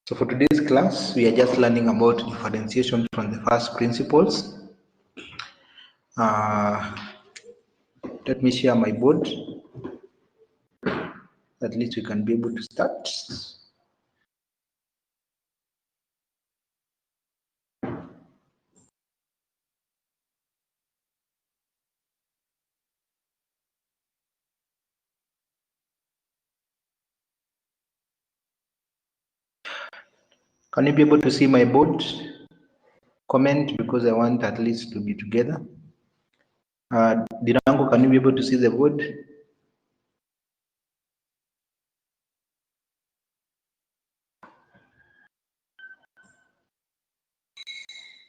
So for today's class, we are just learning about differentiation from the first principles. Let me share my board. At least we can be able to start. Can you be able to see my board? Comment, because I want at least to be together. Dirango, can you be able to see the board?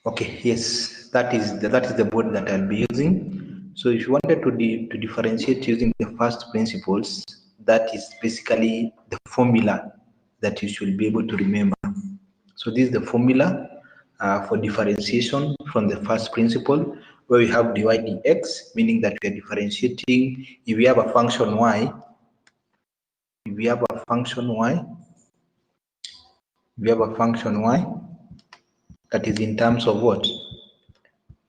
Okay, yes, that is the board that I'll be using. So if you wanted to differentiate using the first principles, that is basically the formula that you should be able to remember. So this is the formula for differentiation from the first principle, where we have dy dx, meaning that we are differentiating. If we have a function y, that is in terms of what?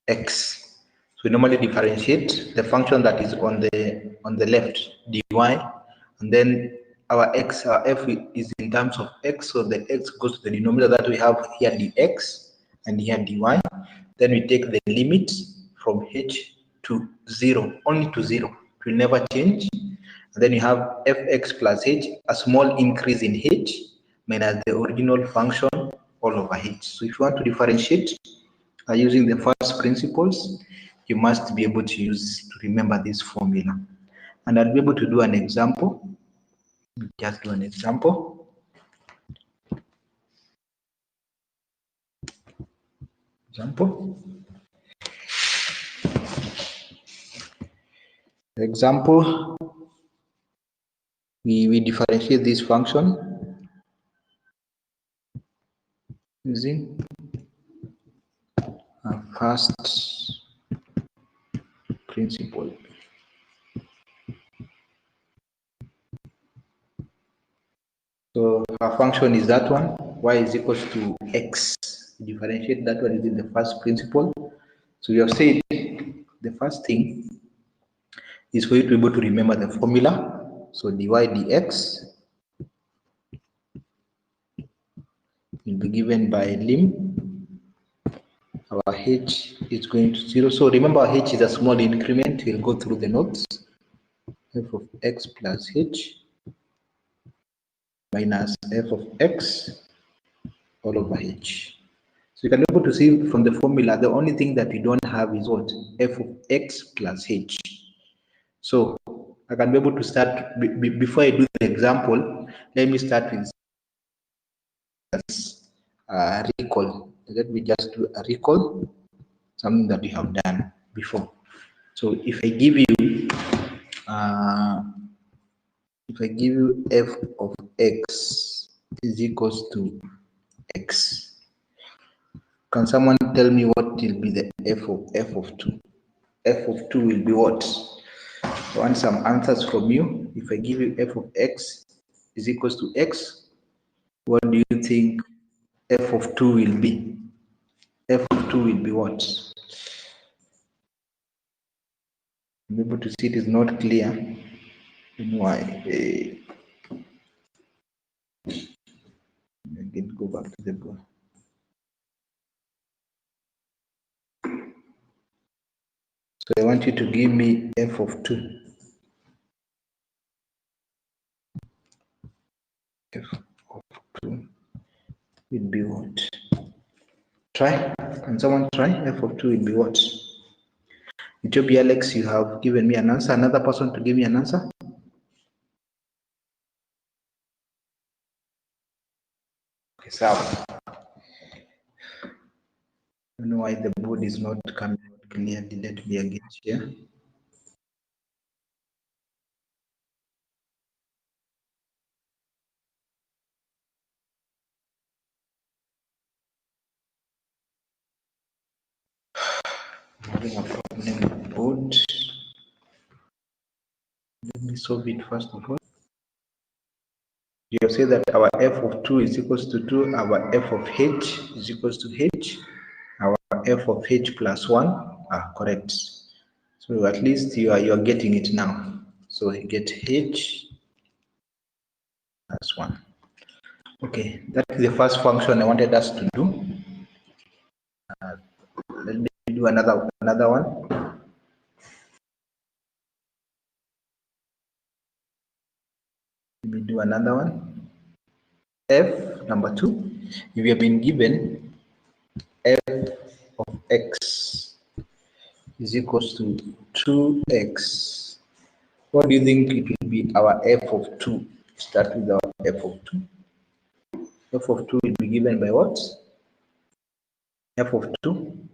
X. So we normally differentiate the function that is on the left, dy, and then our x, our f is in terms of x, so the x goes to the denominator that we have here, dx, and here dy. Then we take the limit from h to 0, only to 0. It will never change. And then you have fx plus h, a small increase in h, minus the original function all over h. So if you want to differentiate using the first principles, you must be able to remember this formula. And I'll be able to do an example. Just do an example. Example, we differentiate this function using a first principle. So our function is that one, y is equals to x. Differentiate that one using the first principle. So we have said the first thing is for you to be able to remember the formula. So dy dx will be given by lim. Our h is going to 0. So remember, our h is a small increment. We'll go through the notes. F of x plus h minus f of x all over h. So you can be able to see from the formula, the only thing that we don't have is what? F of x plus h. So I can be able to start, before I do the example, let me start with recall. Let me just do a recall, something that we have done before. So if I give you f of x is equals to x, can someone tell me what will be the f of 2? F of 2 will be what? I want some answers from you. If I give you f of x is equals to x, what do you think f of 2 will be? F of 2 will be what? I'm able to see it is not clear. Why? Again, go back to the board. So I want you to give me f of 2. F of 2 will be what? Try. Can someone try? F of 2 will be what? Ethiopia Alex, you have given me an answer. Another person to give me an answer? Okay, so I don't know why the board is not coming out clearly. Let me again share. I'm having a problem with the board. Let me solve it first of all. You have said that our f of 2 is equals to 2, our f of h is equals to h, our f of h plus 1 are correct. So at least you are getting it now. So you get h plus 1. Okay, that is the first function I wanted us to do. Let me do another one. Let me do another one. F number 2. If you have been given f of x is equals to 2x, what do you think it will be our f of 2? Start with our f of 2. F of 2 will be given by what? F of 2.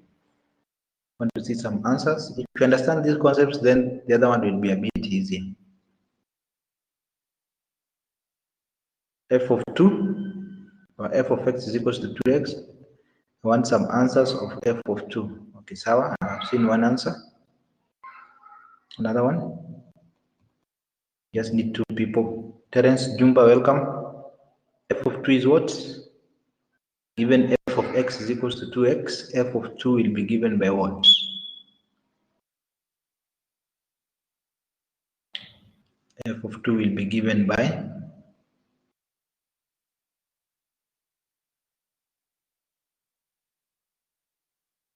Want to see some answers? If you understand these concepts, then the other one will be a bit easier. F of 2 or f of x is equals to 2x. I want some answers of f of 2. Okay, Sawa, I've seen one answer. Another one? Just need 2 people. Terence, Jumba, welcome. F of 2 is what? Given f of x is equals to 2x, f of 2 will be given by what? F of 2 will be given by?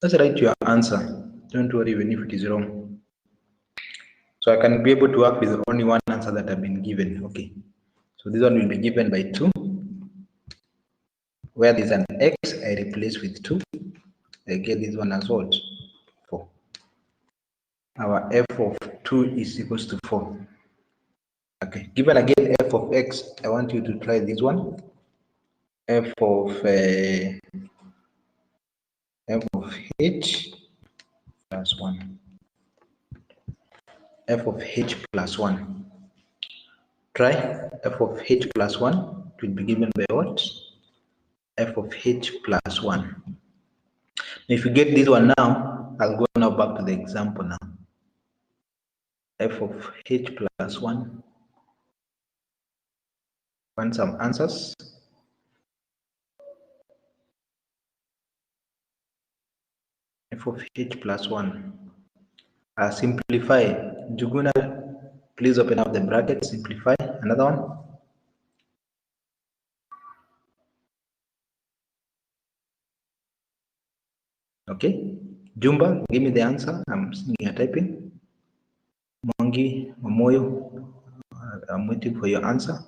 Let's write your answer. Don't worry even if it is wrong. So I can be able to work with only one answer that I've been given. Okay. So this one will be given by 2. Where there's an x, I replace with 2. I get this one as what? 4. Our f of 2 is equals to 4. Okay. Given again f of x, I want you to try this one. F of h plus 1. F of h plus 1. Try f of h plus 1. It will be given by what? F of h plus 1. If you get this one now, I'll go now back to the example now. F of h plus 1. Want some answers? F of h plus 1. Simplify. Juguna, please open up the bracket. Simplify. Another one. Okay. Jumba, give me the answer. I'm seeing you typing. Mongi, Momoyo, I'm waiting for your answer.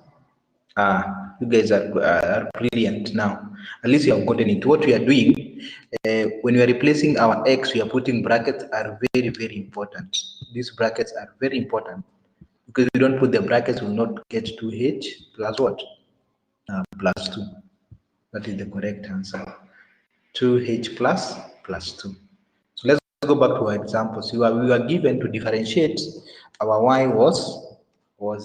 You guys are brilliant now. At least you have gotten it. What we are doing, when we are replacing our x, we are putting brackets are very, very important. These brackets are very important because if we don't put the brackets, we will not get 2h plus what? Plus 2. That is the correct answer. 2h plus 2. So let's go back to our examples. We were given to differentiate our y was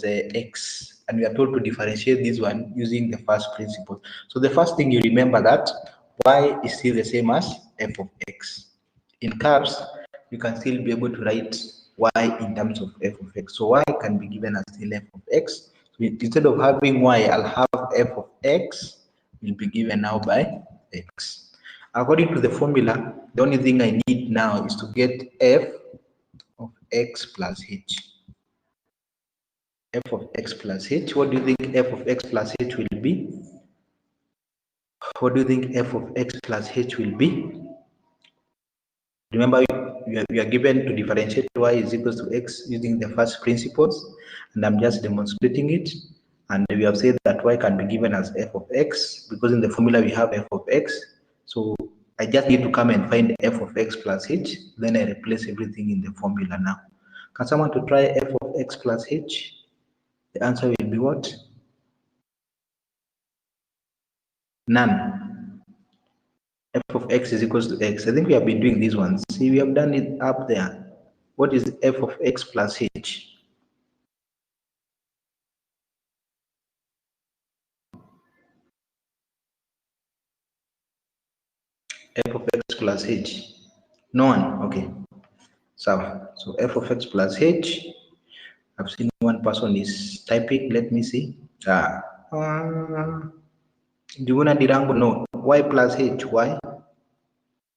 x, and we are told to differentiate this one using the first principle. So the first thing you remember that y is still the same as f of x. In curves, you can still be able to write y in terms of f of x. So y can be given as still f of x. So instead of having y, I'll have f of x will be given now by x. According to the formula, the only thing I need now is to get f of x plus h. F of x plus h. What do you think f of x plus h will be? What do you think f of x plus h will be? Remember, you are given to differentiate y is equals to x using the first principles, and I'm just demonstrating it. And we have said that y can be given as f of x because in the formula we have f of x. So I just need to come and find f of x plus h, then I replace everything in the formula now. Can someone to try f of x plus h? The answer will be what? None. F of x is equals to x. I think we have been doing these ones. See, we have done it up there. What is f of x plus h? F of x plus h. No one. Okay. So f of x plus h. I've seen one person is typing. Let me see. Juna Dirango, no. Y plus H, Y?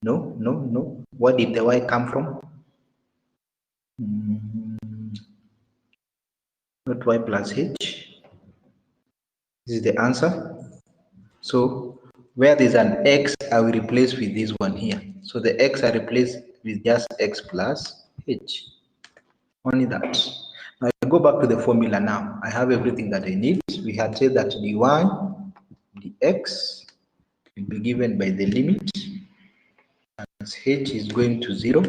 No, no, no. Where did the Y come from? Not Y plus H. This is the answer. So where there's an X, I will replace with this one here. So the X I replace with just X plus H. Only that. Now I go back to the formula now. I have everything that I need. We had said that dy, dx will be given by the limit as h is going to 0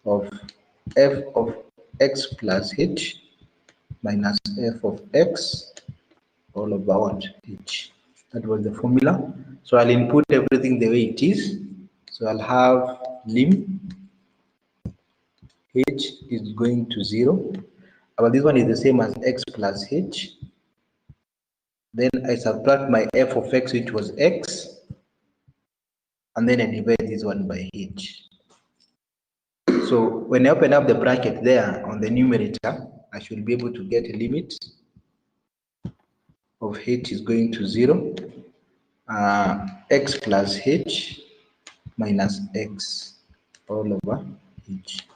of f of x plus h minus f of x all over what? H. That was the formula. So I'll input everything the way it is. So I'll have lim h is going to 0. But this one is the same as x plus h. Then I subtract my f of x, which was x, and then I divide this one by h. So when I open up the bracket there on the numerator, I should be able to get a limit of h is going to 0, x plus h minus x all over h.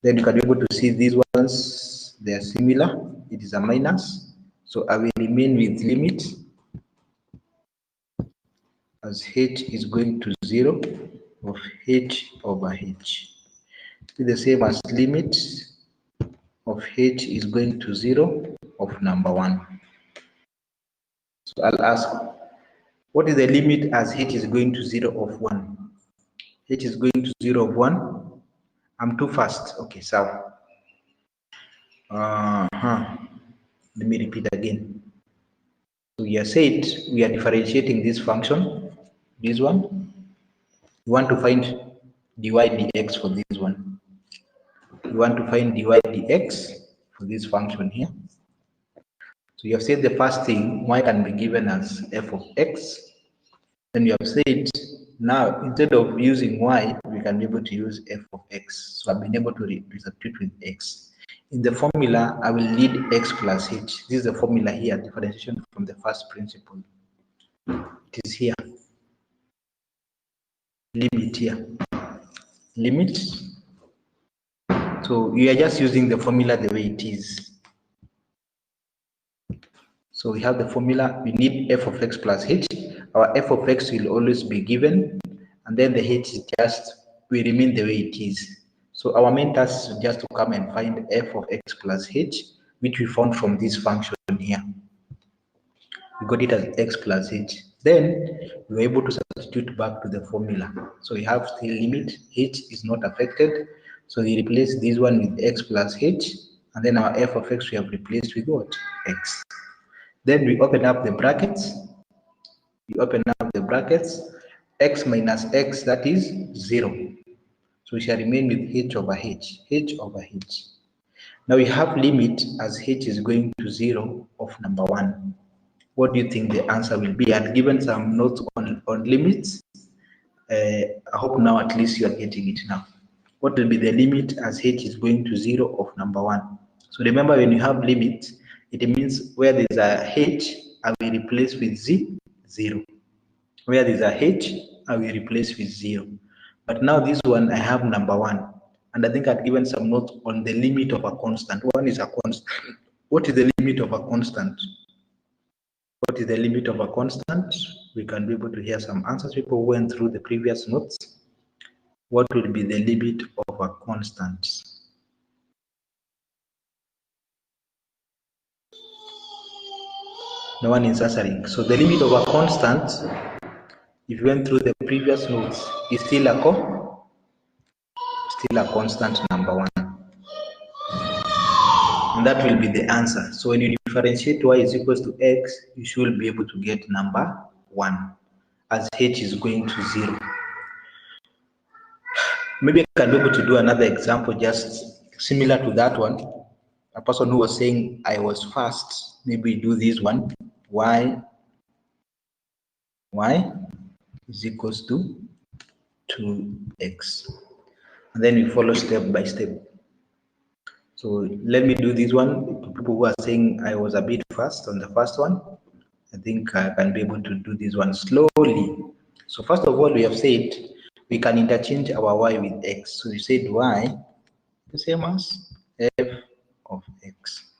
Then you can be able to see these ones, they are similar. It is a minus. So I will remain with limit as h is going to 0 of h over h. It's the same as limit of h is going to 0 of number 1. So I'll ask, what is the limit as h is going to 0 of 1? H is going to 0 of 1. I'm too fast. Okay, so let me repeat again. So we have said we are differentiating this function, this one. We want to find dy dx for this one. We want to find dy dx for this function here. So you have said the first thing, y can be given as f of x. Then you have said, now instead of using y, we can be able to use f of x. So I've been able to substitute with x. In the formula, I will need x plus h. This is the formula here, differentiation from the first principle. It is here. Limit here. Limit. So we are just using the formula the way it is. So we have the formula, we need f of x plus h. Our f of x will always be given, and then the h is just, will remain the way it is. So our main task is just to come and find f of x plus h, which we found from this function here. We got it as x plus h. Then we were able to substitute back to the formula. So we have still limit, h is not affected. So we replace this one with x plus h, and then our f of x we have replaced with what? X. Then we open up the brackets. We open up the brackets. X minus x, that is 0. So we shall remain with h over h, h over h. Now we have limit as h is going to 0 of number 1. What do you think the answer will be? I've given some notes on limits. I hope now at least you are getting it now. What will be the limit as h is going to 0 of number 1? So remember, when you have limit, it means where there's a h, I will replace with 0. Where there's a h, I will replace with 0. But now this one, I have number 1. And I think I've given some notes on the limit of a constant. One is a constant. What is the limit of a constant? What is the limit of a constant? We can be able to hear some answers. People went through the previous notes. What will be the limit of a constant? No one is answering. So the limit of a constant, if you went through the previous notes, is still a constant number 1. And that will be the answer. So when you differentiate y is equals to x, you should be able to get number 1 as h is going to 0. Maybe I can be able to do another example just similar to that one. A person who was saying I was fast, maybe do this one. Y is equals to 2x. And then we follow step by step. So let me do this one. People who are saying I was a bit fast on the first one. I think I can be able to do this one slowly. So first of all, we have said we can interchange our y with x. So we said y the same as f of x.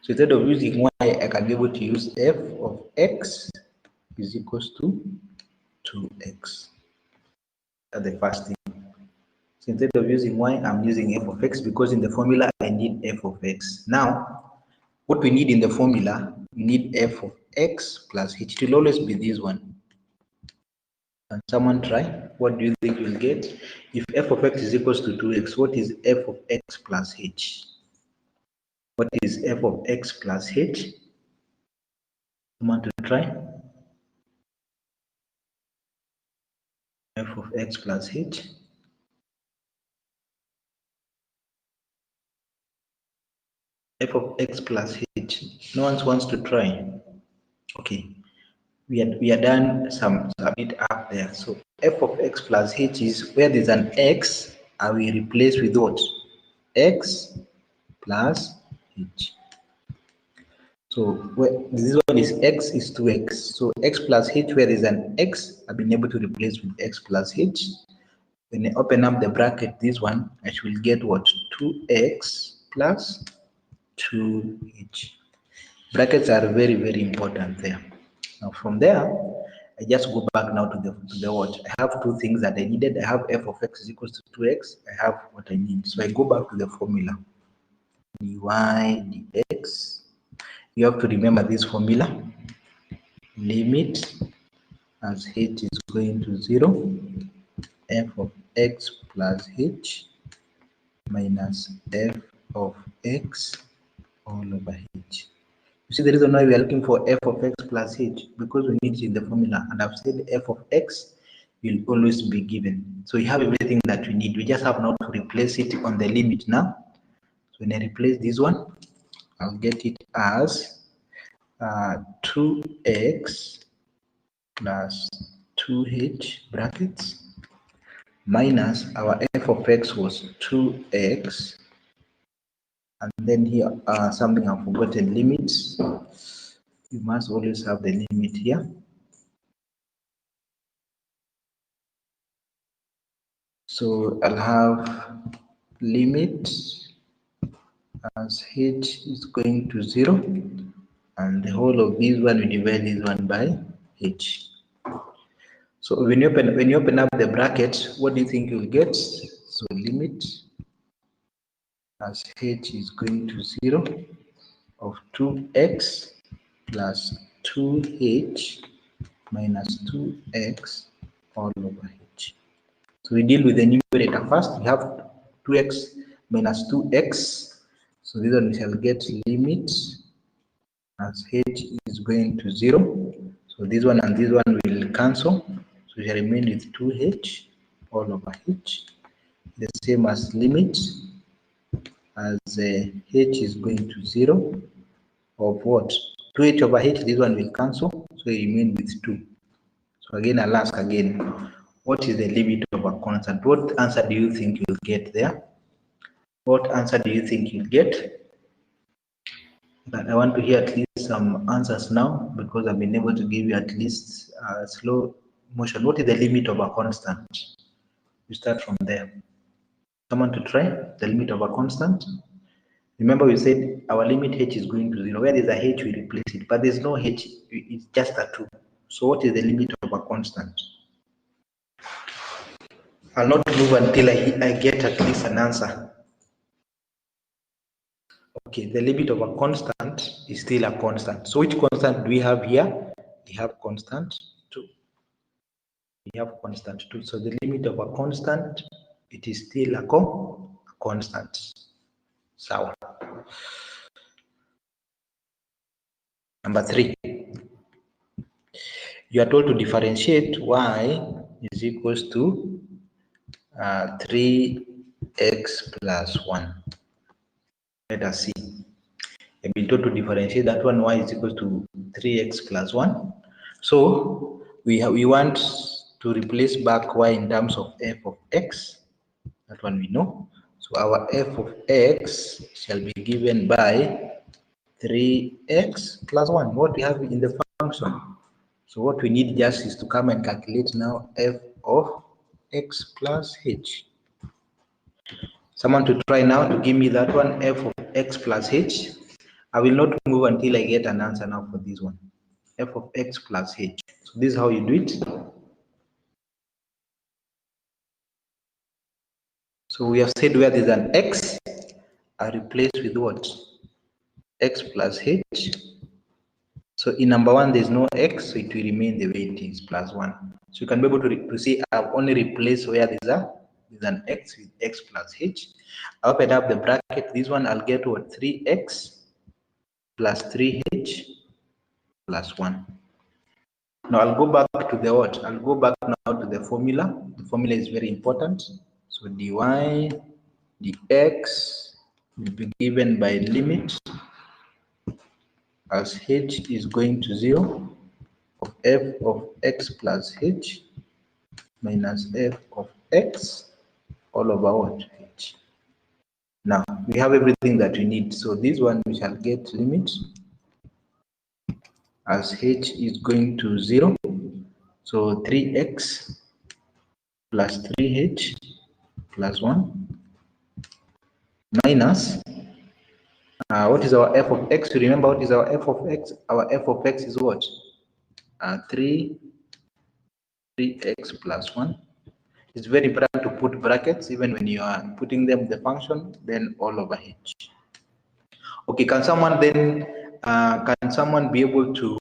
So instead of using y, I can be able to use f of x is equals to 2x. That's the first thing. So instead of using y, I'm using f of x because in the formula I need f of x. Now, what we need in the formula, we need f of x plus h. It will always be this one. Can someone try? What do you think you'll get? If f of x is equals to 2x, what is f of x plus h? What is f of x plus h? Someone to try? F of x plus h. F of x plus h. No one wants to try. Okay. We are done some a bit up there. So f of x plus h is where there's an x, I will replace with what? X plus h. So where this one is x is 2x. So x plus h, where there's an x, I've been able to replace with x plus h. When I open up the bracket, this one, I should get what? 2x plus 2h. Brackets are very, very important there. Now from there, I just go back now to the what? I have two things that I needed. I have f of x is equals to 2x. I have what I need. So I go back to the formula. dy dx. You have to remember this formula. Limit as h is going to 0, f of x plus h minus f of x all over h. You see the reason why we are looking for f of x plus h, because we need it in the formula, and I've said f of x will always be given. So you have everything that we need. We just have now to replace it on the limit now. So when I replace this one, I'll get it as 2x plus 2h brackets minus our f of x was 2x, and then here something I've forgotten, limits. You must always have the limit here. So I'll have limit as h is going to 0, and the whole of this one we divide this one by h. So when you open up the bracket, what do you think you'll get? So limit as h is going to 0 of 2x plus 2h minus 2x all over h. So we deal with the numerator first. We have 2x minus 2x. So this one we shall get limit as h is going to 0. So this one and this one will cancel. So we shall remain with 2h all over h. The same as limit as h is going to 0 of what? 2h over h, this one will cancel. So we remain with 2. So again, I'll ask again, what is the limit of a constant? What answer do you think you'll get there? What answer do you think you'll get? But I want to hear at least some answers now, because I've been able to give you at least a slow motion. What is the limit of a constant? You start from there. Someone to try the limit of a constant. Remember we said our limit h is going to 0. Where there's a h, we replace it, but there's no h, it's just a 2. So what is the limit of a constant? I'll not move until I get at least an answer. Okay, the limit of a constant is still a constant. So which constant do we have here? We have constant 2. We have constant 2. So the limit of a constant, it is still a constant. So number 3. You are told to differentiate y is equals to 3x plus 1. Let us see. I've been told to differentiate that one, y is equal to 3x plus 1. So we want to replace back y in terms of f of x. That one we know. So our f of x shall be given by 3x plus 1, what we have in the function. So what we need just is to come and calculate now f of x plus h. Someone to try now to give me that one, f of x plus h. I will not move until I get an answer now for this one, f of x plus h. So this is how you do it. So we have said where there's an x, I replace with what? X plus h. So in number one, there's no x, so it will remain the way it is, plus 1. So you can be able to see I've only replaced where there's an x with x plus h. I open up the bracket. This one I'll get what? 3x plus 3h plus 1. Now I'll go back to the what? I'll go back now to the formula. The formula is very important. So dy dx will be given by limit as h is going to 0 of f of x plus h minus f of x all over what? H. Now we have everything that we need. So this one we shall get limit as h is going to 0. So 3x plus 3h plus 1 minus what is our f of x? Remember what is our f of x? Our f of x is what? 3x plus 1. It's very important to put brackets even when you are putting them the function, then all over h. Okay, can someone be able to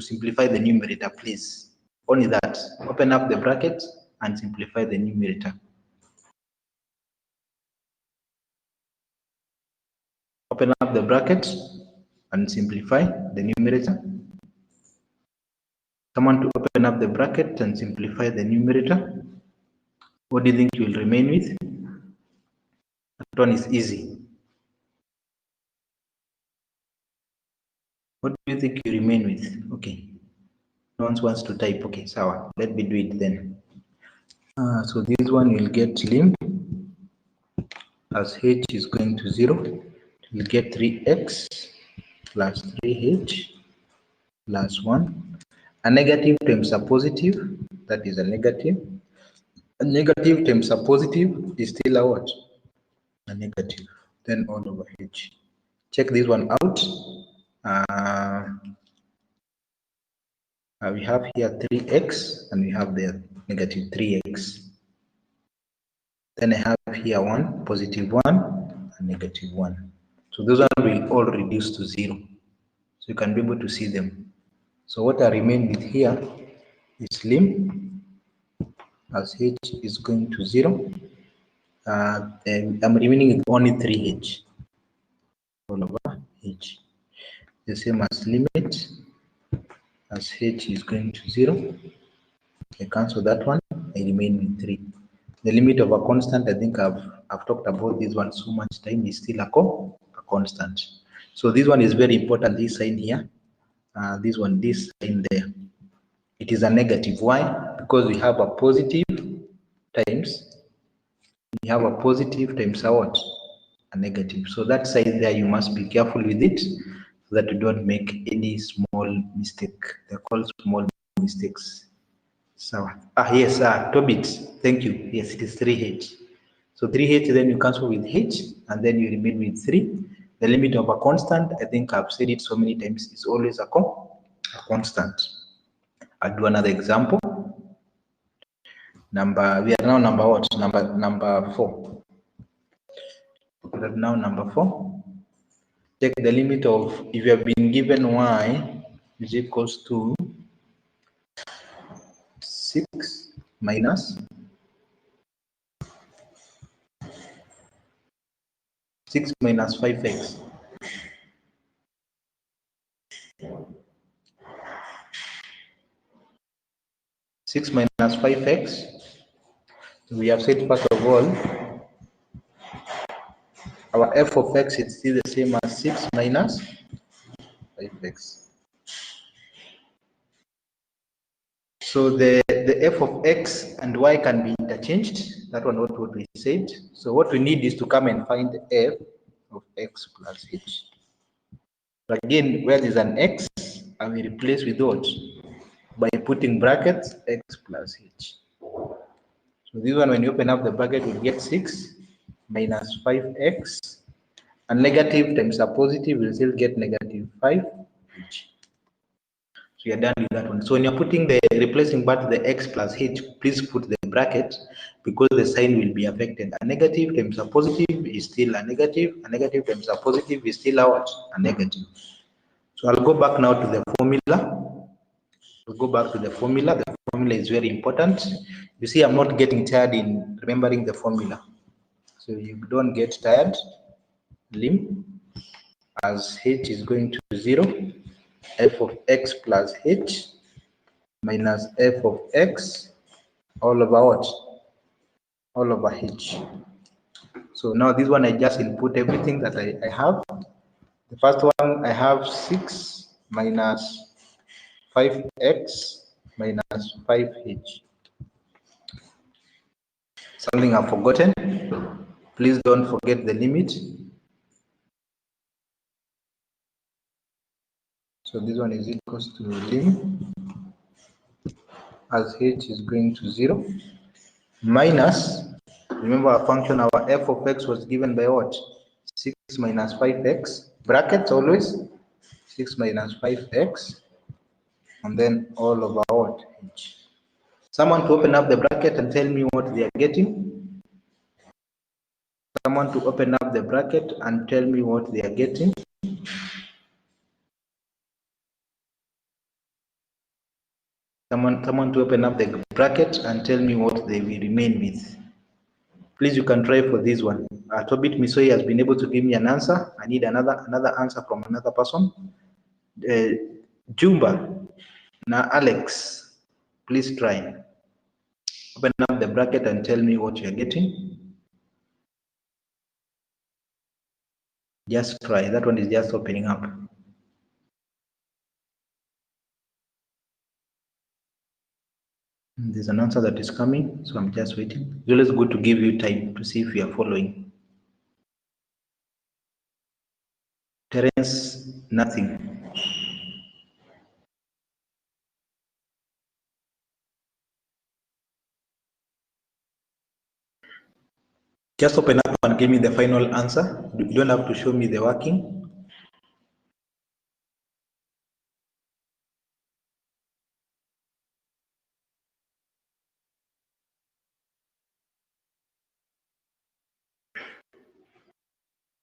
simplify the numerator, please? Only that. Open up the bracket and simplify the numerator. Open up the bracket and simplify the numerator. Someone to open up the bracket and simplify the numerator. What do you think you will remain with? That one is easy. What do you think you remain with? Okay. No one wants to type. Okay, sawa. Let me do it then. So this one will get lim as h is going to 0. We'll get 3x plus 3h plus 1. A negative times a positive, that is a negative. A negative times a positive is still a what? A negative. Then all over h. Check this one out. We have here 3x and we have the negative 3x. Then I have here 1, positive 1, and negative 1. So those one will all reduce to 0. So you can be able to see them. So what I remain with here is lim as h is going to 0. And I'm remaining with only 3h all over h. The same as limit as h is going to 0. I cancel that one. I remain with 3. The limit of a constant, I think I've talked about this one so much time, is still a constant. So this one is very important, this sign here. This sign there. It is a negative. Why? Because we have a positive times, a what? A negative. So that sign there, you must be careful with it so that you don't make any small mistake. They're called small mistakes. So, yes, Tobit, thank you. Yes, it is 3h. So 3h, then you cancel with h, and then you remain with 3. The limit of a constant, I think I've said it so many times, is always a constant. I'll do another example. We are now number what? Number 4. We are now number 4. Take the limit of, if you have been given y is equals to 6 minus 6 minus 5x. Six minus 5x. We have said first of all, our f of x is still the same as 6 minus 5x. So the f of x and y can be interchanged. That one what we said. So what we need is to come and find f of x plus h. Again, where there's an x, I will replace with what? By putting brackets x plus h. So this one, when you open up the bracket, we'll get 6 minus 5x, and negative times a positive, we'll still get negative 5h. So you're done with that one. So when you're putting the replacing back the x plus h, please put the bracket because the sign will be affected. A negative times a positive is still a negative. A negative times a positive is still a what? A negative. So I'll go back now to the formula. We'll go back to the formula. The formula is very important. You see, I'm not getting tired in remembering the formula. So you don't get tired. Lim as h is going to 0, f of x plus h minus f of x all over what? All over h. So now this one I just input everything that I have. The first one I have 6 minus 5x minus 5h. Something I've forgotten. Please don't forget the limit. So this one is equals to lim as h is going to 0 minus, remember our function, our f of x was given by what? 6 minus 5x, brackets always, 6 minus 5x, and then all over what? H. Someone to open up the bracket and tell me what they are getting. Someone to open up the bracket and tell me what they are getting. Someone to open up the bracket and tell me what they will remain with. Please, you can try for this one. Tobit Misoi has been able to give me an answer. I need another answer from another person. Jumba, now Alex, please try. Open up the bracket and tell me what you're getting. Just try. That one is just opening up. There's an answer that is coming, so I'm just waiting. It's always good to give you time to see if you are following. Terence, nothing. Just open up and give me the final answer. You don't have to show me the working.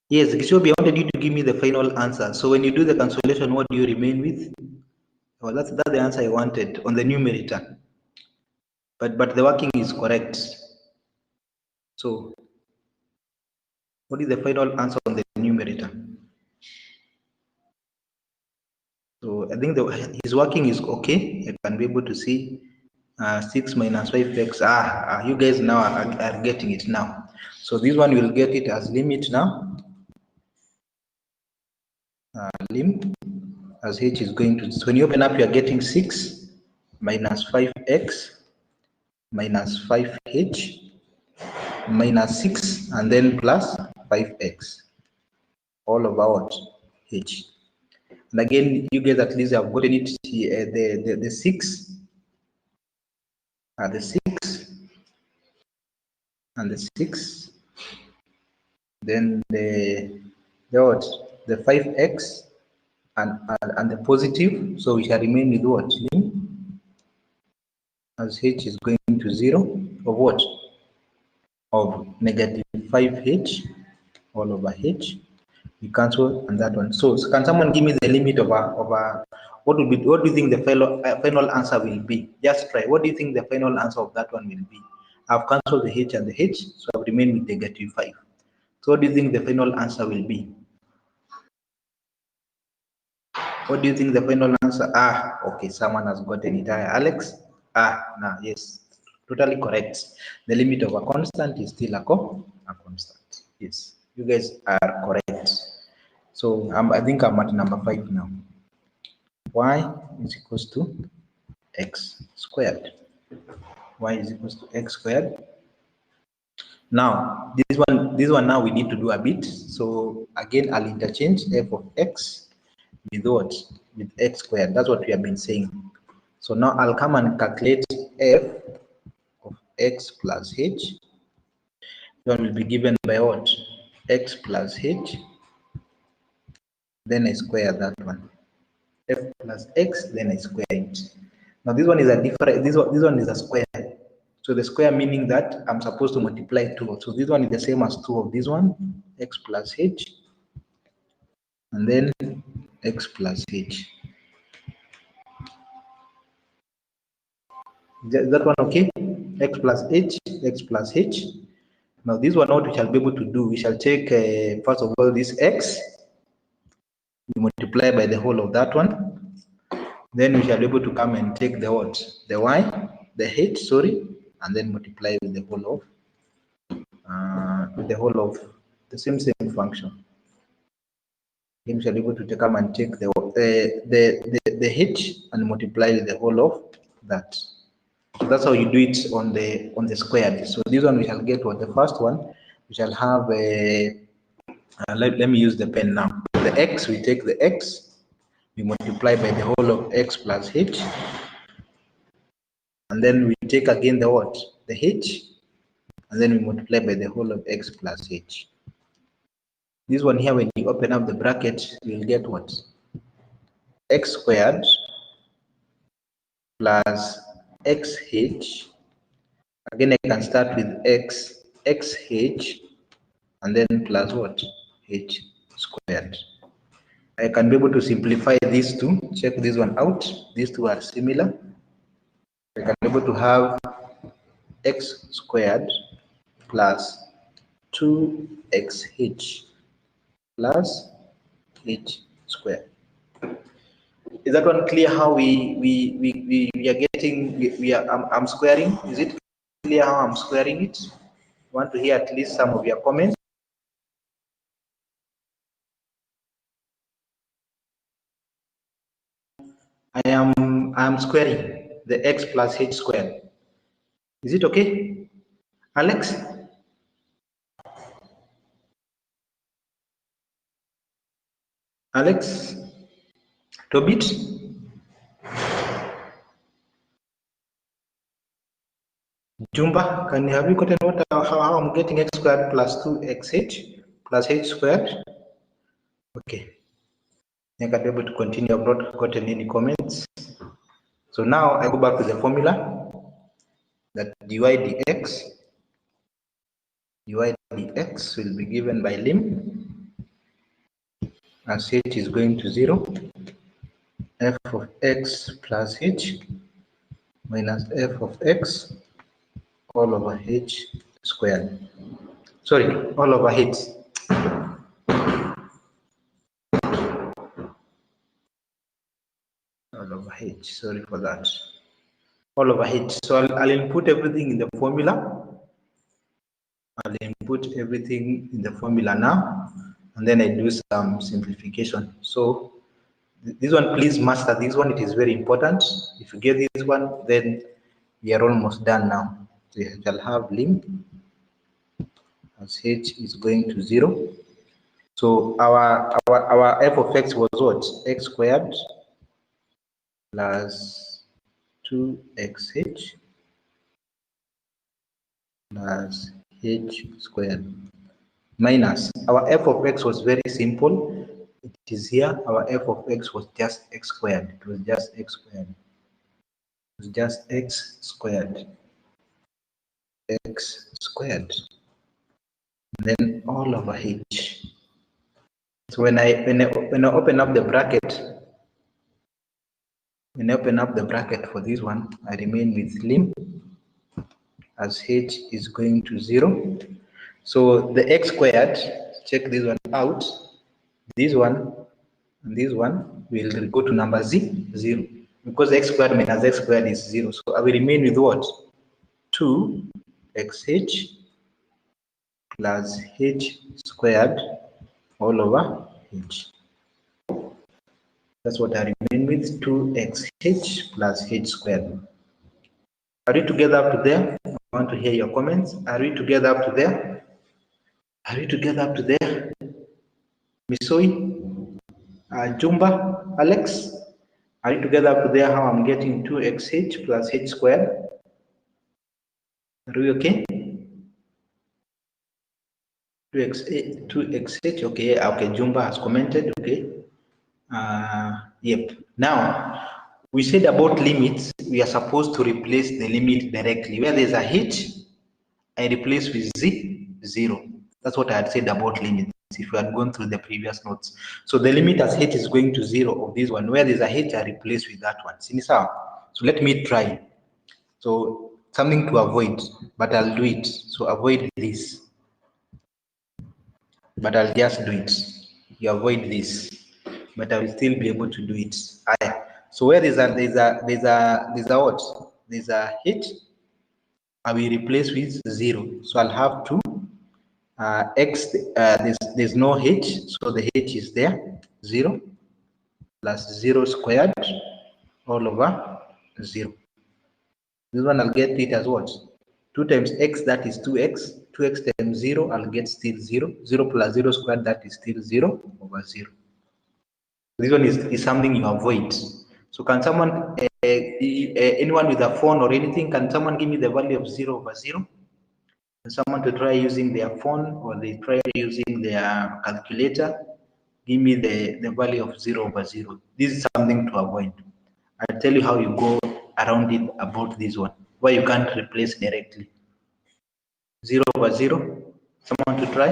Yes, Kishobi, I wanted you to give me the final answer. So when you do the cancellation, what do you remain with? Well, that's the answer I wanted on the numerator. But the working is correct. So what is the final answer on the numerator? So I think his working is okay. I can be able to see 6 minus 5x. You guys now are getting it now. So this one will get it as limit now. Lim as h is going to, so when you open up, you are getting 6 minus 5x minus 5h minus 6 and then plus 5x all over what? H. And again, you guys at least have gotten it, the 6 the 6 and the 6, then the what? The 5x and the positive, so we shall remain with what? As h is going to 0 of what? Of negative 5h all over h. We cancel and that one. So can someone give me the limit of what do you think the final answer will be? Just try. What do you think the final answer of that one will be? I've cancelled the h and the h, so I've remained with negative 5. So what do you think the final answer will be? What do you think the final answer? Okay, someone has gotten it. Alex? No, yes, totally correct. The limit of a constant is still a constant. Yes, you guys are correct. So I think I'm at number 5 now. Y is equals to x squared. Y is equals to x squared. Now, this one now we need to do a bit. So again, I'll interchange f of x with what? With x squared. That's what we have been saying. So now I'll come and calculate f of x plus h. One will be given by what? X plus h. Then I square that one. F plus x, then I square it. Now this one is a different. This one is a square. So the square meaning that I'm supposed to multiply 2. So this one is the same as 2 of this one, x plus h, and then x plus h. Is that one okay? X plus h, x plus h. Now this one, what we shall be able to do, we shall take, first of all, this x, we multiply by the whole of that one. Then we shall be able to come and take the what? The y, the h, sorry, and then multiply with the whole of the same function. Then we shall be able to come and take the h and multiply with the whole of that. So that's how you do it on the squared. So this one we shall get what? The first one we shall have a let me use the pen now. The x, we take the x, we multiply by the whole of x plus h, and then we take again the what? The h, and then we multiply by the whole of x plus h. This one here, when you open up the bracket, you'll get what? X squared plus xh. Again, I can start with xh, and then plus what? H squared. I can be able to simplify these two. Check this one out. These two are similar. I can be able to have x squared plus 2xh plus h squared. Is that one clear? How we are getting? I'm squaring. Is it clear how I'm squaring it? Want to hear at least some of your comments? I'm squaring the x plus h squared. Is it okay, Alex? Alex, Tobit? Jumba, have you gotten what how I'm getting x squared plus 2xh plus h squared? Okay. I can be able to continue. I've not gotten any comments. So now I go back to the formula that dy dx will be given by lim as h is going to 0, f of x plus h minus f of x all over h squared. Sorry, all over h. All over h, sorry for that. All over h. So I'll input everything in the formula. I'll input everything in the formula now, and then I do some simplification. So this one, please master this one. It is very important. If you get this one, then we are almost done now. So you shall have lim as h is going to 0. So our f of x was what? X squared plus 2xh plus h squared minus our f of x was very simple. It is here. Our f of x was just x squared. It was just x squared. It was just x squared. X squared. And then all over h. So when I open up the bracket, for this one, I remain with lim as h is going to 0. So the x squared, check this one out. This one and this one will go to number 0, because x squared minus x squared is 0. So I will remain with what? 2xh plus h squared all over h. That's what I remain with, 2xh plus h squared. Are we together up to there? I want to hear your comments. Are we together up to there? Are we together up to there? Misoi? Jumba, Alex, are you together up there? How I'm getting 2xh plus h squared? Are we okay? 2xh, okay, okay, Jumba has commented, okay. Yep. Now, we said about limits, we are supposed to replace the limit directly. Where there's a h, I replace with 0. That's what I had said about limits if we had gone through the previous notes. So the limit as h is going to 0 of this one. Where there's a h, I replace with that one. So let me try. So something to avoid, but I'll do it. So avoid this, but I'll just do it. You avoid this, but I will still be able to do it. So where there's a what? There's a h, I will replace with 0. So I'll have 2 x. There's no h, so the h is there. 0 plus 0 squared all over 0. This one I'll get it as what? 2 times x, that is 2x. 2x times 0, I'll get still 0. 0 plus 0 squared, that is still 0 over 0. This one is something you avoid. So can someone, anyone with a phone or anything, can someone give me the value of 0 over 0? Can someone to try using their phone or they try using their calculator? Give me the value of 0 over 0. This is something to avoid. I'll tell you how you go around it about this one, why you can't replace directly. 0 over 0. Someone to try?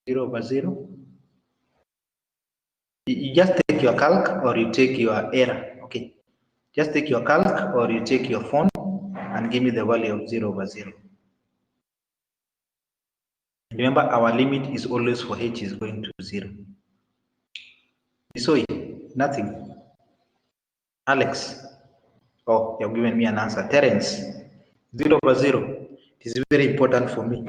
0 over 0. You just take your calc or you take your error. Okay. Just take your calc or you take your phone and give me the value of 0 over 0. Remember, our limit is always for h is going to 0. So nothing. Alex. Oh, you've given me an answer. Terence. 0 over 0. It is very important for me.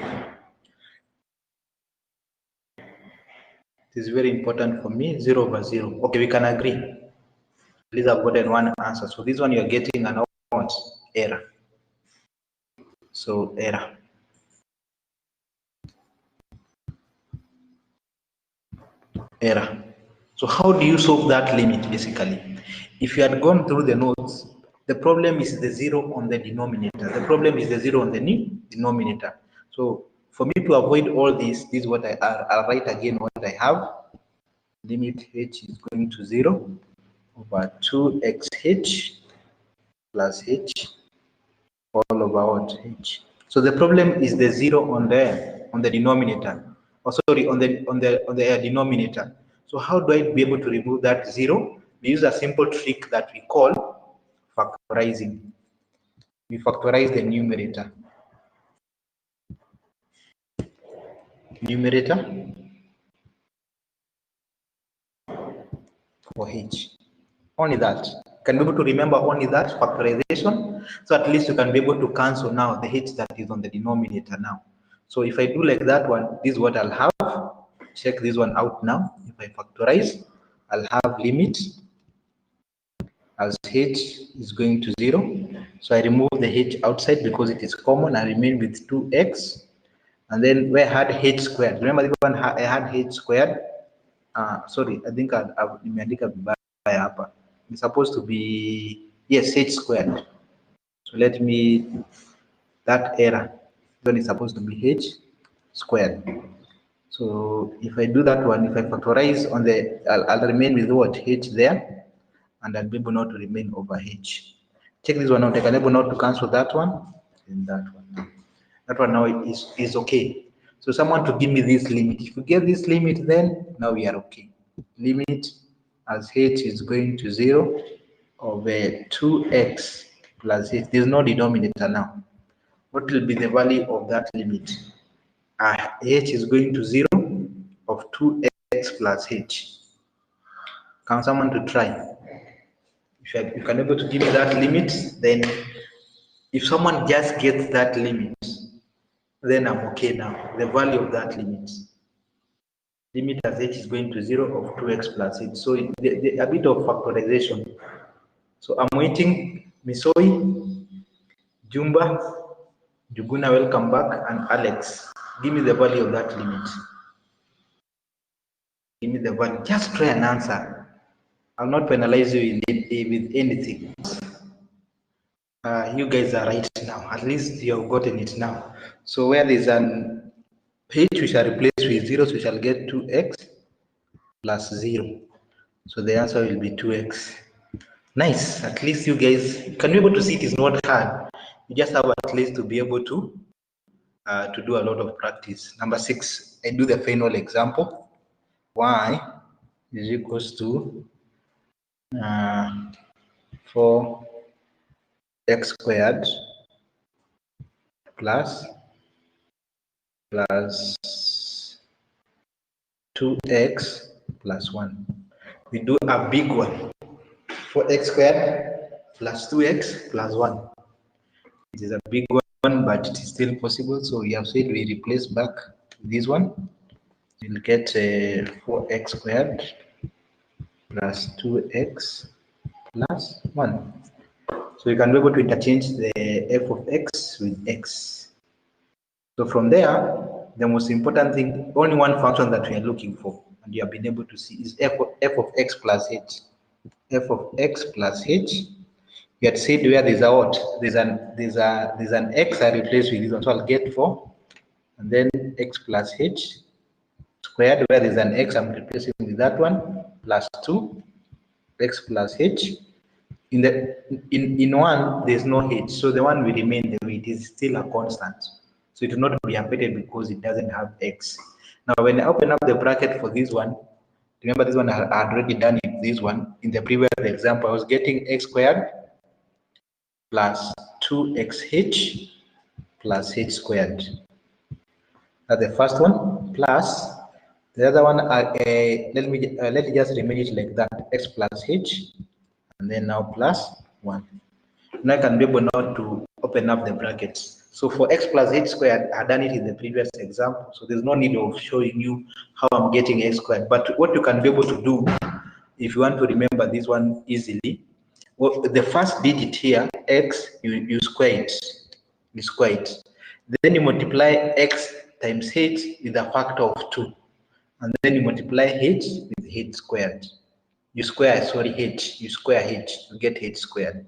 It is very important for me. 0 over 0. Okay, we can agree. At least I've gotten one answer. So this one you're getting an error. So error. Error. So how do you solve that limit basically? If you had gone through the notes, the problem is the 0 on the denominator. The problem is the 0 on the denominator. So for me to avoid all this is what I'll write again what I have. Limit h is going to 0 over 2xh plus h all over what? H. So the problem is the 0 on the denominator. Oh, sorry, on the denominator. So how do I be able to remove that 0? We use a simple trick that we call factorizing. We factorize the numerator. Numerator for h. Only that. Can be able to remember only that factorization. So at least you can be able to cancel now the h that is on the denominator now. So if I do like that one, this is what I'll have. Check this one out now. If I factorize, I'll have limit as h is going to 0. So I remove the h outside because it is common. I remain with 2x. And then where I had h squared. Remember this one I had h squared. Sorry, I think I've upper. It's supposed to be, yes, h squared. So let me, that error, then it's supposed to be h squared. So if I do that one, if I factorize on the, I'll remain with what? H there, and I'll be able not to remain over h. Check this one out. I can able not to cancel that one and that one. That one now is okay. So someone to give me this limit. If you get this limit, then now we are okay. Limit as h is going to 0 over 2x plus h. There's no denominator now. What will be the value of that limit? H is going to 0 of 2x plus h. Can someone to try? If you can able to give me that limit, then if someone just gets that limit, then I'm okay now. The value of that limit. Limit as h is going to 0 of 2x plus h. So a bit of factorization. So I'm waiting. Misoi, Jumba, Juguna, welcome back, and Alex. Give me the value of that limit. Give me the value. Just try and answer. I'll not penalize you with anything. You guys are right now. At least you have gotten it now. So where there's an h, we shall replace with 0, so we shall get 2x plus 0. So the answer will be 2x. Nice. At least you guys can be able to see it is not hard. You just have at least to be able to do a lot of practice. Number 6, I do the final example. Y is equals to 4x squared plus 2x plus 1. We do a big one. 4x squared plus 2x plus 1. It is a big one, but it is still possible. So we have said we replace back this one. We'll get 4x squared plus 2x plus 1. So you can be able to interchange the f of x with x. So from there, the most important thing, only one function that we are looking for, and you have been able to see, is f of x plus h. F of x plus h. You had said where there's a what? There's an x I replace with this one, so I'll get 4, and then x plus h squared, where there's an x I'm replacing with that one, plus 2 x plus h. In one there's no h, so the one will remain the way it is, still a constant, so it will not be affected because it doesn't have x. Now when I open up the bracket for this one, remember this one I had already done it. This one in the previous example I was getting x squared plus 2xh plus h squared. That's the first one, plus the other one. Let me just remain it like that, x plus h, and then now plus 1. Now I can be able now to open up the brackets. So for x plus h squared, I had done it in the previous example, so there's no need of showing you how I'm getting x squared. But what you can be able to do, if you want to remember this one easily, well, the first digit here, x, you square it. You square it. Then you multiply x times h with a factor of 2. And then you multiply h with h squared. You square, sorry, h. You square h, you get h squared.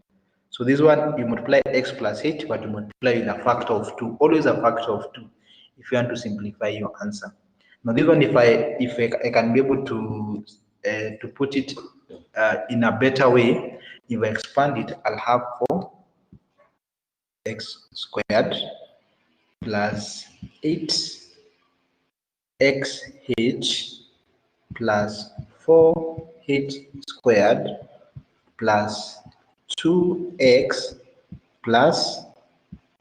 So this one, you multiply x plus h, but you multiply with a factor of 2. Always a factor of 2 if you want to simplify your answer. Now this one, if I can be able to put it in a better way, if I expand it, I'll have 4x squared plus 8xh plus 4h squared plus 2x plus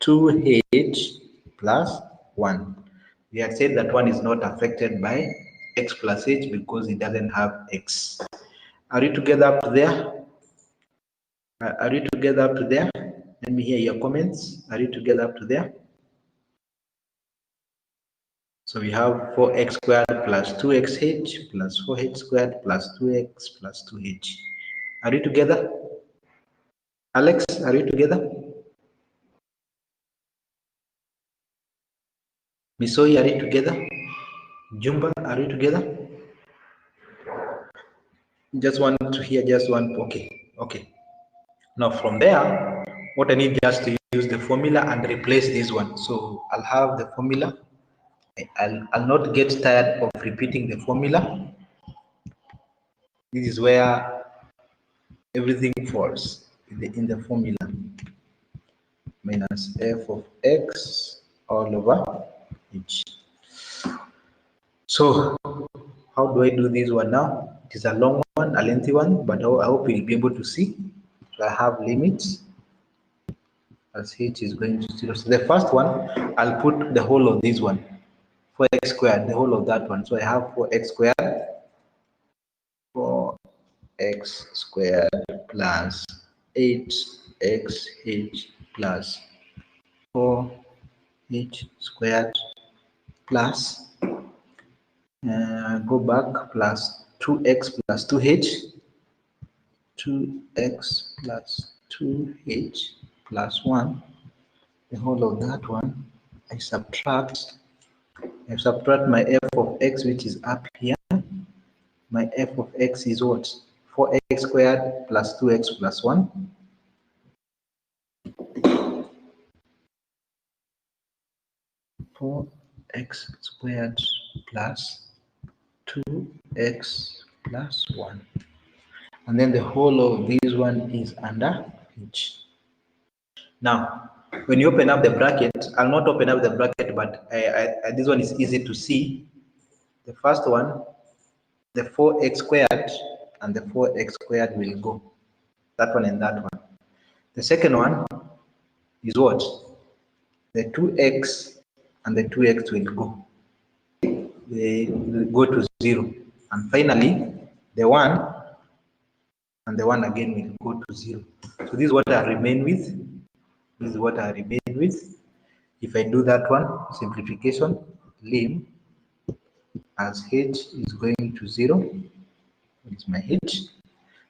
2h plus 1. We had said that one is not affected by x plus h because it doesn't have x. Are you together up to there? Are you together up to there? Let me hear your comments. Are you together up to there? So we have 4x squared plus 2xh plus 4h squared plus 2x plus 2h. Are you together? Alex, are you together? Misoi, are you together? Jumba, are you together? Just want to hear just one. Okay. Now from there, what I need just to use the formula and replace this one. So I'll have the formula. I'll not get tired of repeating the formula. This is where everything falls in the formula. Minus f of x all over h. So how do I do this one now? It is a long one, a lengthy one, but I hope you'll be able to see. So I have limits as h is going to 0. So the first one, I'll put the whole of this one, 4x squared, the whole of that one. So I have 4x squared, 4x squared plus 8xh plus 4h squared plus go back plus 2x plus 2h, 2x plus 2h plus 1, the whole of that one. I subtract I subtract my f of x, which is up here. My f of x is what? 4x squared plus 2x plus 1. 4x squared plus 2x plus 1. And then the whole of this one is under h. Now, when you open up the bracket, I'll not open up the bracket, but this one is easy to see. The first one, the 4x squared and the 4x squared will go. That one and that one. The second one is what? The 2x and the 2x will go. They will go to 0. And finally, the 1 and the 1 again will go to 0. So this is what I remain with. This is what I remain with. If I do that one, simplification, lim as h is going to 0, it's my h.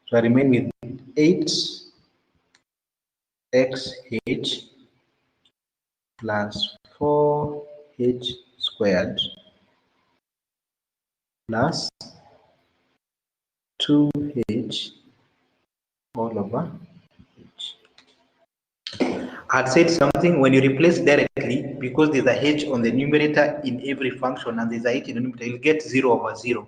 So I remain with 8xh plus 4h squared plus 2h all over h. I had said something, when you replace directly, because there's a h on the numerator in every function and there's a h in the numerator, you'll get 0 over 0.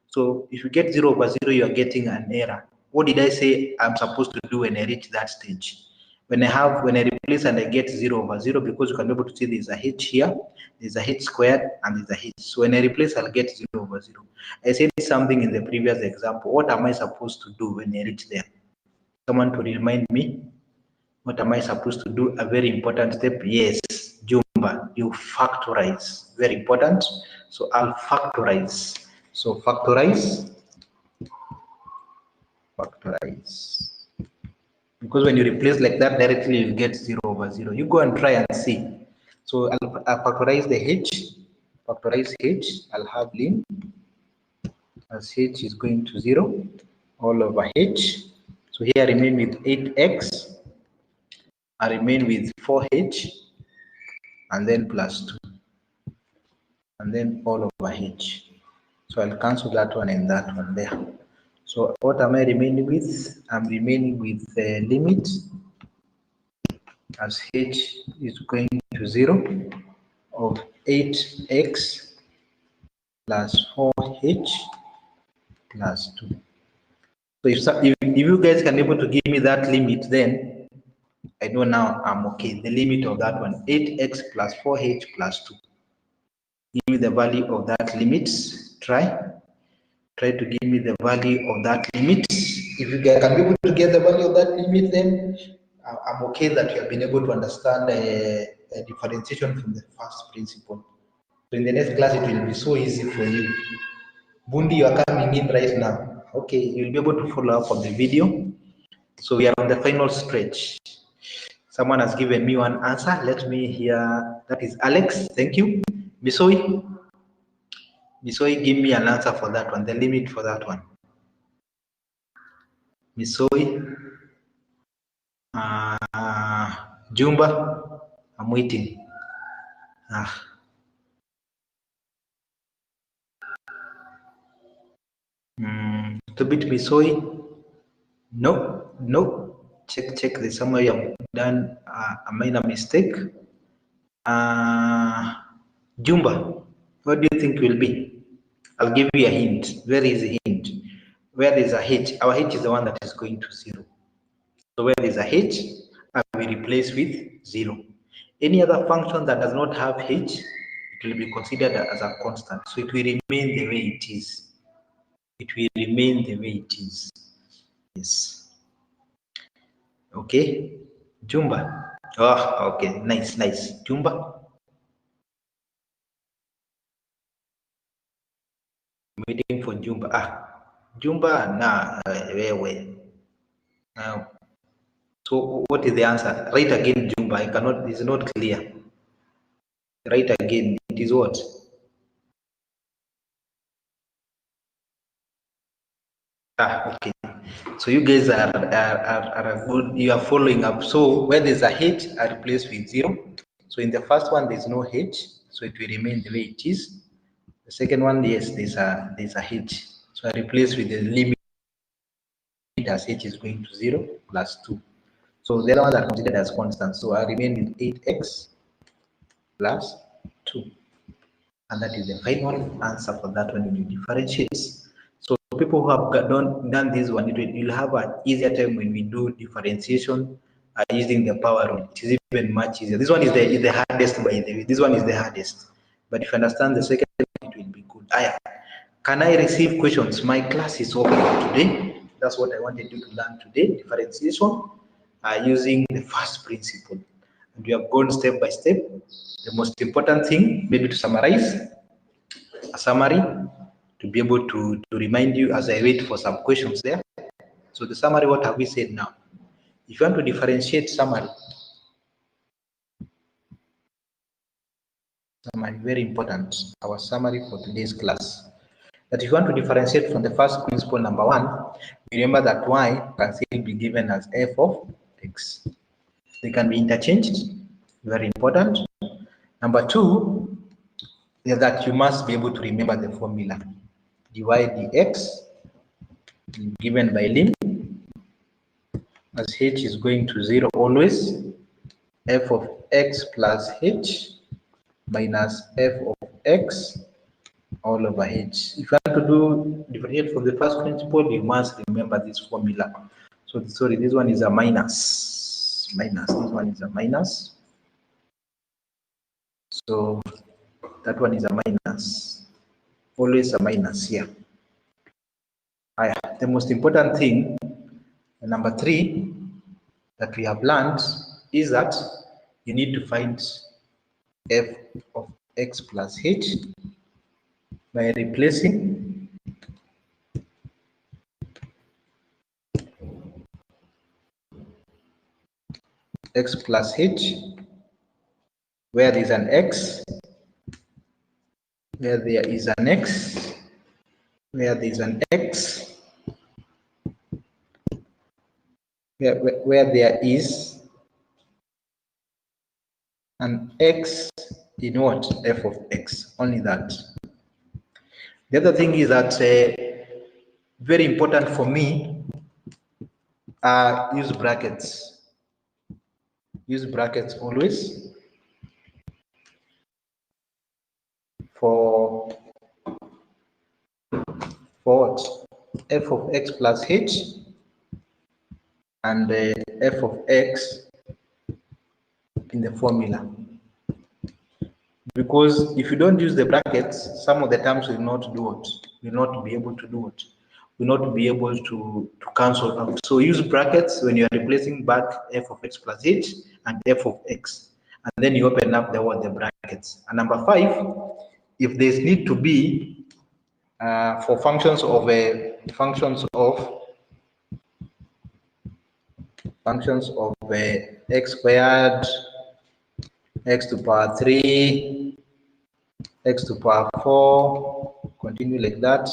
So if you get 0 over 0, you are getting an error. What did I say I'm supposed to do when I reach that stage? When I replace and I get 0 over 0, because you can be able to see there's a h here, there's a h squared, and there's a h. So when I replace, I'll get 0 over 0. I said something in the previous example. What am I supposed to do when I reach there? Someone to remind me. What am I supposed to do? A very important step. Yes, Jumba, you factorize. Very important. So I'll factorize. So factorize. Because when you replace like that directly, you get 0 over 0. You go and try and see. So I'll factorize the h. Factorize h. I'll have lim as h is going to 0 all over h. So here I remain with 8x. I remain with 4h and then plus 2 and then all over h. So I'll cancel that one and that one there. So what am I remaining with? I'm remaining with the limit as h is going to 0 of 8x plus 4h plus 2. So if you guys can be able to give me that limit, then I know now I'm okay. The limit of that one, 8x plus 4h plus 2. Give me the value of that limit. Try to give me the value of that limit. If you guys can be able to get the value of that limit, then I'm okay that you have been able to understand differentiation from the first principle. So in the next class, it will be so easy for you. Bundi, you are coming in right now. Okay, you'll be able to follow up on the video. So we are on the final stretch. Someone has given me one answer. Let me hear. That is Alex. Thank you. Misoi, give me an answer for that one. The limit for that one. Misoi. Jumba. I'm waiting. To beat Misoi. No. Check. There's somewhere you've done a minor mistake. Jumba, what do you think will be? I'll give you a hint, very easy hint. Where there's a h, our h is the one that is going to 0. So where there's a h, I will replace with 0. Any other function that does not have h, it will be considered as a constant. So it will remain the way it is. Yes. Okay. Jumba. Oh, okay. Nice. Jumba. I'm waiting for Jumba. Jumba, where? Now, so what is the answer? Write again, Jumba. It's not clear. Write again. It is what? Okay. So you guys are good. You are following up. So where there's a h, I replace with 0. So in the first one, there's no h. so it will remain the way it is. The second one, yes, there's a h, so I replace with the limit as h is going to 0 plus 2. So the other ones are considered as constants, so I remain with 8x plus 2. And that is the final answer for that one when you differentiate. So people who have done this one, you'll have an easier time when we do differentiation using the power rule. It is even much easier. This one is the hardest, by the way. This one is the hardest. But if you understand the second one, it will be good. Can I receive questions? My class is open today. That's what I wanted you to learn today, differentiation using the first principle. And we have gone step by step. The most important thing, maybe to summarize, a summary to be able to remind you as I wait for some questions there. So the summary, what have we said now? If you want to differentiate summary, very important, our summary for today's class. That if you want to differentiate from the first principle, number one, remember that y can still be given as f of x. They can be interchanged, very important. Number two, is that you must be able to remember the formula. dy dx given by lim as h is going to 0 always, f of x plus h minus f of x all over h. If you want to do differentiate from the first principle, you must remember this formula. So sorry, this one is a minus. This one is a minus. So that one is a minus. Always a minus here. The most important thing, number three, that we have learned is that you need to find f of x plus h by replacing x plus h where there is an x, where there is an x, where there is an x, where there is an x in what? F of x, only that. The other thing is that very important for me, use brackets. Use brackets always for what? F of x plus h and f of x in the formula. Because if you don't use the brackets, some of the terms will not do what? Will not be able to do what? Will not be able to cancel out. So use brackets when you are replacing back f of x plus h and f of x. And then you open up the brackets. And number five, if there's need to be for functions of x squared, x to power 3, x to power 4, continue like that,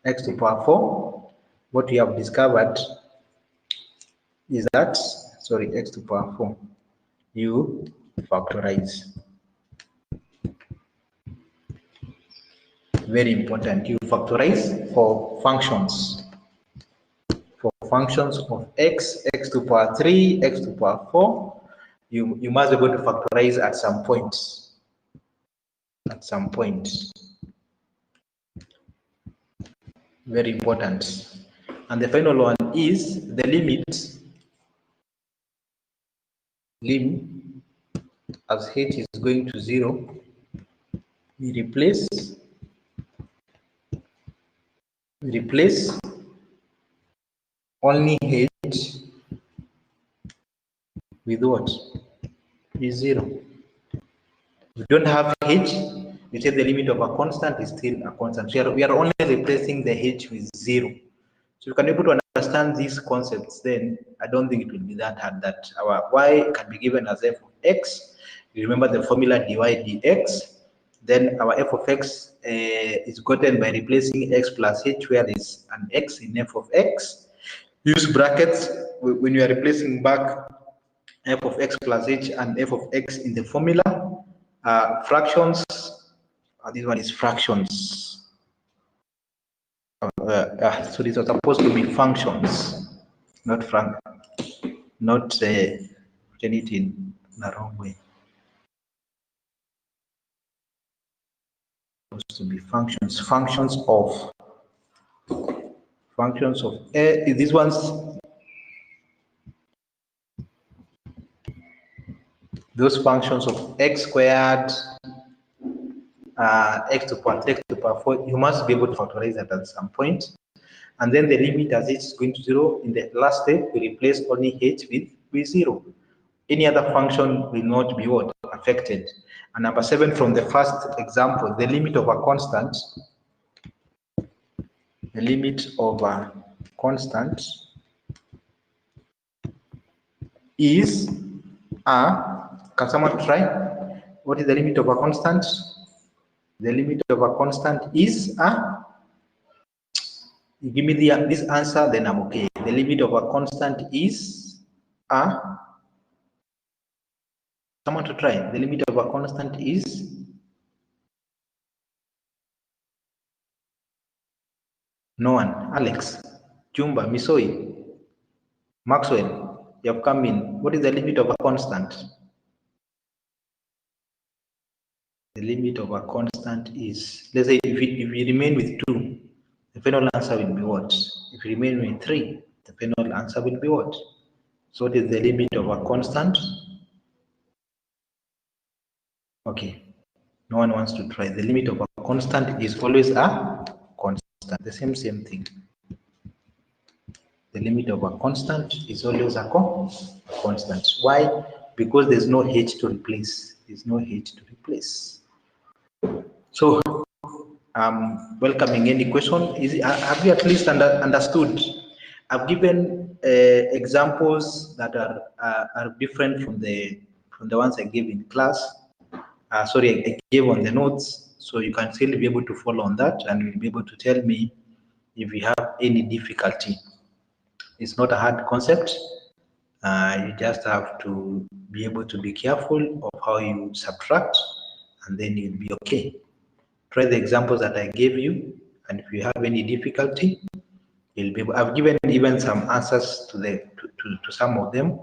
x to power 4, what we have discovered is that, sorry, x to power 4, you factorize. Very important, you factorize for functions. For functions of x to power 3, x to power 4, you must be able to factorize at some point. At some point. Very important. And the final one is the limit. Lim as h is going to 0, we replace only h with what? Is 0. We don't have h, we say the limit of a constant is still a constant. We are only replacing the h with 0. So you can be able to understand these concepts, then I don't think it will be that hard that our y can be given as f of x. You remember the formula dy dx. Then our f of x is gotten by replacing x plus h where there is an x in f of x. Use brackets when you are replacing back f of x plus h and f of x in the formula. Fractions, this one is fractions. So these are supposed to be functions, not written it in the wrong way. Supposed to be functions of these ones. Those functions of x squared, x to the power 4, you must be able to factorize that at some point. And then the limit as it's going to 0, in the last step, we replace only h with 0. Any other function will not be what? Affected. And number 7, from the first example, the limit of a constant, is can someone try? What is the limit of a constant? The limit of a constant is you give me this answer, then I'm okay. The limit of a constant is someone to try. The limit of a constant is no one. Alex, Jumba, Misoi, Maxwell, you have come in. What is the limit of a constant? The limit of a constant is, let's say, if you remain with 2, the final answer will be what? If you remain with 3, the final answer will be what? So what is the limit of a constant? Okay, no one wants to try. The limit of a constant is always a constant. The same thing. The limit of a constant is always a constant. Why? Because there's no h to replace. There's no h to replace. So, welcoming any question. Have you at least understood? I've given examples that are different from the ones I gave in class. Sorry, I gave on the notes, so you can still be able to follow on that, and you'll be able to tell me if you have any difficulty. It's not a hard concept. You just have to be able to be careful of how you subtract, and then you'll be okay. Try the examples that I gave you, and if you have any difficulty, you'll be able. I've given even some answers to some of them,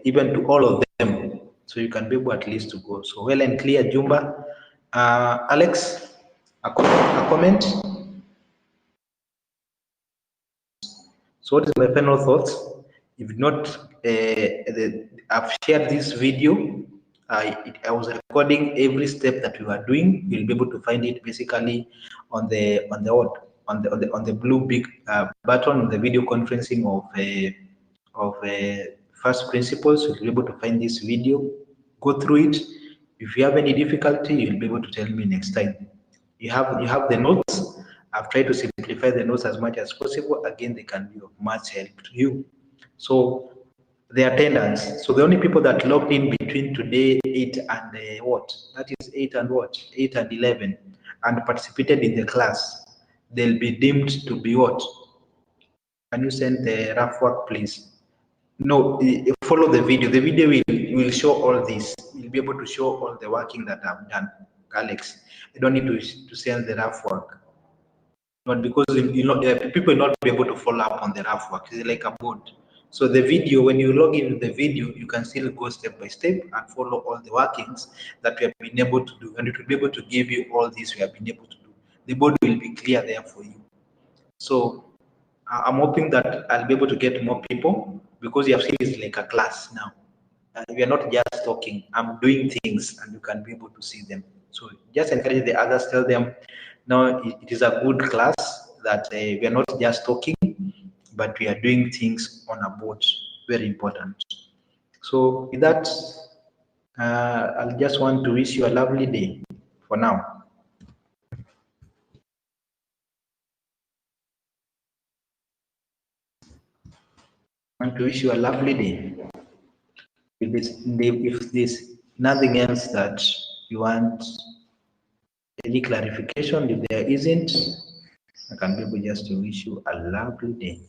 even to all of them, so you can be able at least to go. So well and clear, Jumba. Alex, a comment? So what is my final thoughts? If not, I've shared this video. I was recording every step that we were doing. You'll be able to find it basically on the blue big button on the video conferencing of first principles. You'll be able to find this video. Go through it. If you have any difficulty, you'll be able to tell me next time. You have the notes. I've tried to simplify the notes as much as possible. Again, they can be of much help to you. So the attendance. So the only people that logged in between today 8 and what? That is 8 and what? 8 and 11, and participated in the class. They'll be deemed to be what? Can you send the rough work, please? No, follow the video. The video will show all this. You'll be able to show all the working that I've done, Alex. You don't need to send the rough work. Not because people will not be able to follow up on the rough work. It's like a board. So the video, when you log into the video, you can still go step by step and follow all the workings that we have been able to do, and it will be able to give you all this we have been able to do. The board will be clear there for you. So I'm hoping that I'll be able to get more people, because you have seen it's like a class now. We are not just talking. I'm doing things, and you can be able to see them. So just encourage the others. Tell them, no, it is a good class, that we are not just talking, but we are doing things on a board. Very important. So with that, I just want to wish you a lovely day for now. I want to wish you a lovely day. If there's nothing else that you want, any clarification, if there isn't, I can be able just to wish you a lovely day.